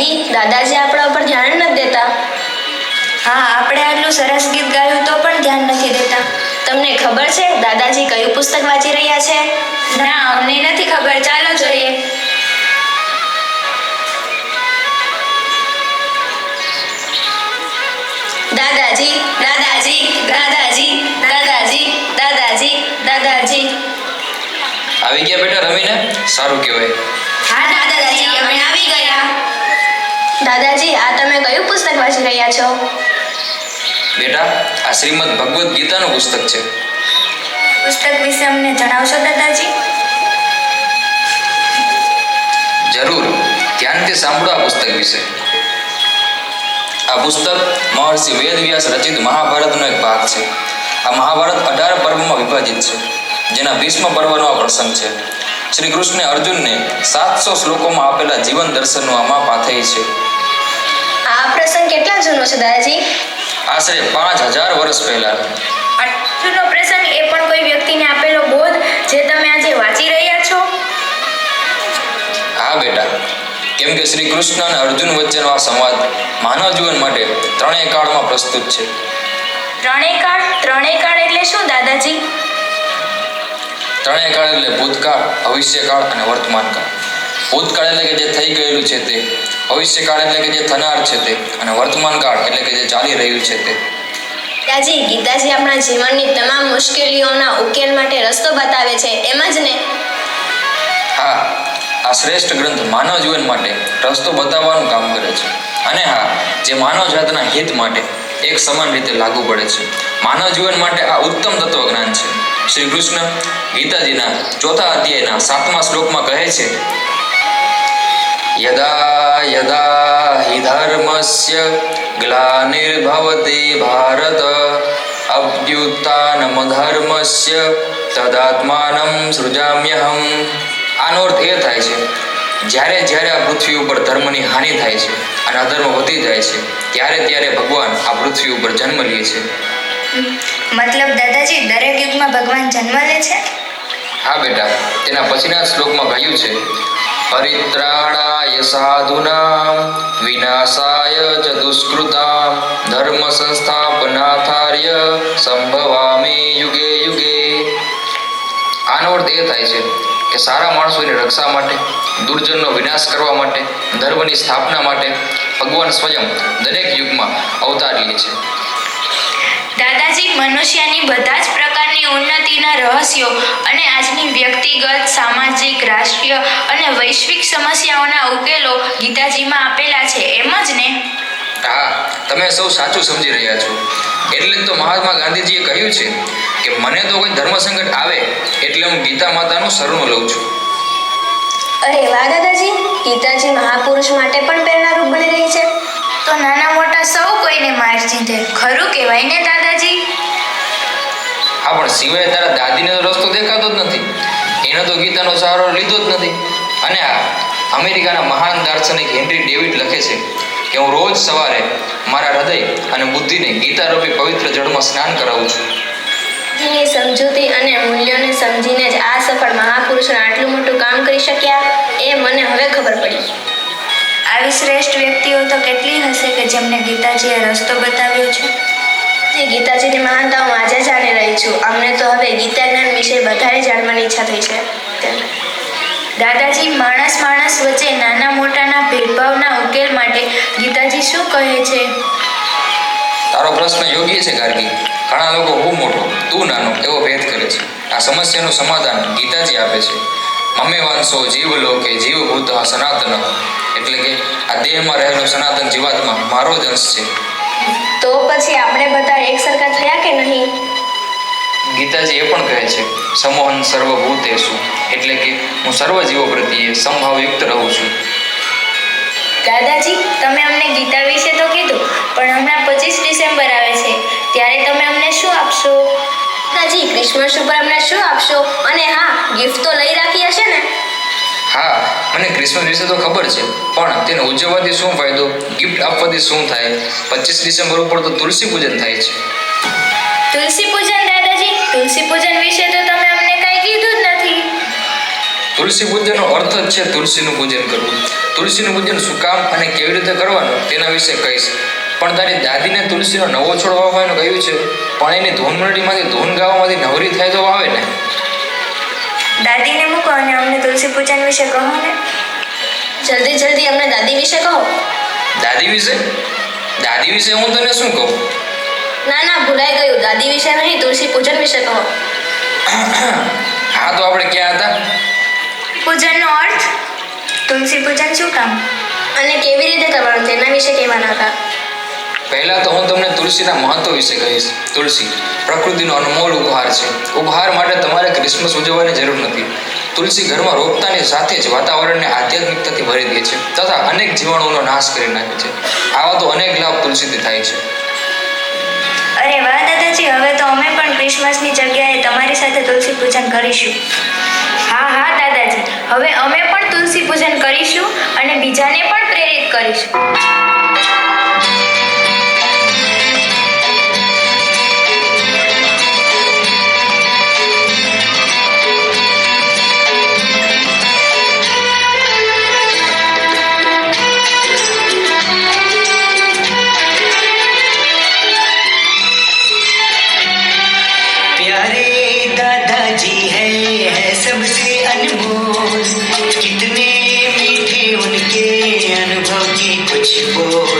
ભાભી, દાદાજી આપણા ઉપર ધ્યાન નથી દેતા. હા, આપણે આટલું સરસ ગીત ગાયું તો પણ ધ્યાન નથી દેતા. તમને ખબર છે દાદાજી કયું પુસ્તક વાંચી રહ્યા છે? ના, અમને નથી ખબર. ચાલો જોઈએ. દાદાજી, દાદાજી, દાદાજી, દાદાજી, દાદાજી, દાદાજી. આવી ગયા બેટા રમીને? સારું કહેવાય. હા દાદાજી, અમે આવી ગયા. દાદાજી, આ તમે કયું પુસ્તક વાંચી રહ્યા છો? બેટા, આ શ્રીમદ ભગવદ્ ગીતાનું પુસ્તક છે. પુસ્તક વિશે અમને જણાવશો દાદાજી? જરૂર, ધ્યાનથી સાંભળો આ પુસ્તક વિશે. આ પુસ્તક મહર્ષિ વેદવ્યાસ રચિત મહાભારતનો એક ભાગ છે. આ મહાભારત 18 પર્વમાં વિભાજિત છે, જેના ભીષ્મ પર્વનો આ પ્રસંગ છે. શ્રી કૃષ્ણે અર્જુનને 700 શ્લોકોમાં આપેલા જીવન દર્શનનું આમાં પાથેય છે. આ પ્રસંગ કેટલા જૂનો છે દાદાજી? આશરે 5000 વર્ષ પહેલા. આટલો પ્રસંગ, એ પણ કોઈ વ્યક્તિને આપેલો બોધ જે તમે આજે વાંચી રહ્યા છો? હા બેટા, કેમ કે શ્રી કૃષ્ણ અને અર્જુન વચ્ચેનો આ સંવાદ માનવ જીવન માટે ત્રણેય કાળમાં પ્રસ્તુત છે. ત્રણેય કાળ? ત્રણેય કાળ એટલે શું દાદાજી? ત્રણેય કાળ એટલે ભૂતકાળ, ભવિષ્યકાળ અને વર્તમાનકાળ. ભૂતકાળ એટલે કે જે થઈ ગયેલું છે તે, ભવિષ્યકાળ એટલે કે જે થનાર છે તે, અને વર્તમાનકાળ એટલે કે જે ચાલી રહ્યું છે તે. દાદાજી, ગીતાજી આપણા જીવનની તમામ મુશ્કેલીઓના ઉકેલ માટે રસ્તો બતાવે છે, એમ જ ને? હા, આ શ્રેષ્ઠ ગ્રંથ માનવ જીવન માટે રસ્તો બતાવવાનું કામ કરે છે. અને હા, જે માનવ જાતના હિત માટે એક સમાન રીતે લાગુ પડે છે. માનવ જીવન માટે આ ઉત્તમ તત્વજ્ઞાન છે. શ્રી કૃષ્ણ ગીતાજીના 4થા અધ્યાયના 7મા શ્લોકમાં કહે છે, યદા યદા હિ ધર્મસ્ય ગ્લાનિર્ભવતિ ભારત અભ્યુત્થાનમધર્મસ્ય તદાત્માનં સૃજામ્યહમ. આનો અર્થ એ થાય છે, જ્યારે જ્યારે આ પૃથ્વી ઉપર ધર્મની હાનિ થાય છે અને અધર્મ વધી જાય છે, ત્યારે ત્યારે ભગવાન આ પૃથ્વી ઉપર જન્મ લે છે. મતલબ દાદાજી, દરેક યુગમાં ભગવાન જન્મ લે છે? હા બેટા, તેના પછીના શ્લોકમાં કહ્યું છે, પરિત્રાણાય સાધુનામ વિનાશાય ચ દુષ્કૃતામ ધર્મ સંસ્થાપનાથાર્ય સંભવામિ યુગે યુગે. આનો અર્થ એ થાય છે કે સારા માણસોની રક્ષા માટે, દુર્જનનો વિનાશ કરવા માટે, ધર્મની સ્થાપના માટે ભગવાન સ્વયં દરેક યુગમાં અવતાર લે છે. દાદાજી, મનુષ્યની બધા જ પ્રકારની ઉન્નતિના રહસ્યો અને આજની વ્યક્તિગત, સામાજિક, રાષ્ટ્રીય અને વૈશ્વિક સમસ્યાઓના ઉકેલો ગીતાજીમાં આપેલા છે, એમ જ ને? હા, તમે સૌ સાચું સમજી રહ્યા છો. એટલે જ તો મહાત્મા ગાંધીજીએ કહ્યું છે કે મને તો કોઈ ધર્મ સંકટ આવે એટલે હું ગીતા માતાનું શરણું લઉં છું. અરે વાહ દાદાજી, ગીતાજી મહાપુરુષ માટે પણ પ્રેરણારૂપ બની રહી છે. તો નાના મોટા સૌ કોઈને માર્ગ ચીંધે, ખરું કહેવાય ને દાદાજી? હા, પણ સિવાય તારા દાદીને તો રસ્તો દેખાતો જ નથી. એનો તો ગીતાનો સહારો લીધો જ નથી. અને આ અમેરિકાના મહાન દાર્શનિક હેનરી ડેવિડ લખે છે કે હું રોજ સવારે મારા હૃદય અને બુદ્ધિને ગીતારૂપી પવિત્ર જળમાં સ્નાન કરાવું છું. ની સમજૂતી અને મૂલ્યોને સમજીને જ આ સફળ મહાપુરુષો આટલું મોટું કામ કરી શક્યા, એ મને હવે ખબર પડી. આવી શ્રેષ્ઠ વ્યક્તિઓ તો કેટલી હશે કે જેમને ગીતાજીએ રસ્તો બતાવ્યો છે. જે ગીતાજીની મહાનતા હું આજે જાણી રહી છું. અમને તો હવે ગીતા જ્ઞાન વિશે વધારે જાણવાની ઈચ્છા થઈ છે. દાદાજી, માણસ માણસ વચ્ચે નાના મોટાના ભેદભાવના ઉકેલ માટે ગીતાજી શું કહે છે? તારો પ્રશ્ન યોગ્ય છે ગાર્ગી. ઘણા લોકો હું મોટો તું નાનો એવો ભેદ કરે છે. આ સમસ્યાનું સમાધાન ગીતાજી આપે છે. મમે વાંસો જીવ લોકે જીવભૂત સનાતન, એટલે કે આ દેહમાં રહેલો સનાતન જીવાત્મા મારો જ અંશ છે. તો પછી આપણે બધા એક સરખા થયા કે નહીં? ગીતાજી એ પણ કહે છે, સમોહન સર્વભૂતેષુ, એટલે કે હું સર્વ જીવો પ્રત્યે સમભાવયુક્ત રહું છું. દાદાજી, તમે અમને ગીતા વિશે તો કીધું, પણ હમણાં 25 ડિસેમ્બર આવે છે, ત્યારે તમે અમને શું આપશો? દાદાજી, ક્રિસમસ ઉપર અમને શું આપશો? અને હા, ગિફ્ટ તો લઈ રાખી હશે ને? હા, મને ક્રિસમસ વિશે તો ખબર છે, પણ તેને ઉજવવાથી શું ફાયદો, ગિફ્ટ આપવાથી શું થાય? 25 ડિસેમ્બર ઉપર તો તુલસી પૂજન થાય છે. તુલસી પૂજન? દાદાજી, તુલસી પૂજન વિશે તો તમે અમને કંઈ કીધું જ નથી. તુલસી પૂજનનો અર્થ જ છે તુલસીનું પૂજન કરવું. તુલસીનું પૂજન શું કામ અને કેવી રીતે કરવાનું તેના વિશે કહીશ. પણ તારી દાદીને તુલસીનો નવો છોડ વાવવાનું કહ્યું છે, પણ એની ધૂન મંડળીમાંથી ધૂન ગાવામાંથી નવરી થાય તો વાવે ને. દાદીને મૂકો અને અમને તુલસી પૂજન વિશે કહો ને. જલ્દી જલ્દી અમને દાદી વિશે કહો. દાદી વિશે? દાદી વિશે હું તને શું કહું? ના ના, ભૂલાઈ ગયું. દાદી વિશે નહીં, તુલસી પૂજન વિશે કહો. હા, તો આપણે ક્યાં હતા? પૂજનનો અર્થ, તુલસી પૂજન શું કામ અને કેવી રીતે કરવાનું તેના વિશે કહેવાના હતા. પહેલા તો હું તમને તુલસીના મહત્વ વિશે કહીશ. તુલસી પ્રકૃતિનો અનમોલ ઉપહાર છે. ઉપહાર માટે તમારે ક્રિસમસ ઉજવવાની જરૂર નથી. તુલસી ઘરમાં રોપતાની સાથે જ વાતાવરણને આધ્યાત્મિકતાથી ભરી દે છે તથા અનેક જીવાણુઓનો નાશ કરી નાખે છે. આવા તો અનેક લાભ તુલસીથી થાય છે. અરે વાહ દાદાજી, હવે તો અમે પણ ક્રિસમસની જગ્યાએ તમારી સાથે તુલસી પૂજન કરીશું. હા હા દાદાજી, હવે અમે પણ તુલસી પૂજન કરીશું અને બીજાને પણ પ્રેરિત કરીશું. प्यारे दादाजी है सबसे अनमोल, कितने मीठे उनके अनुभव की कुछ बोल.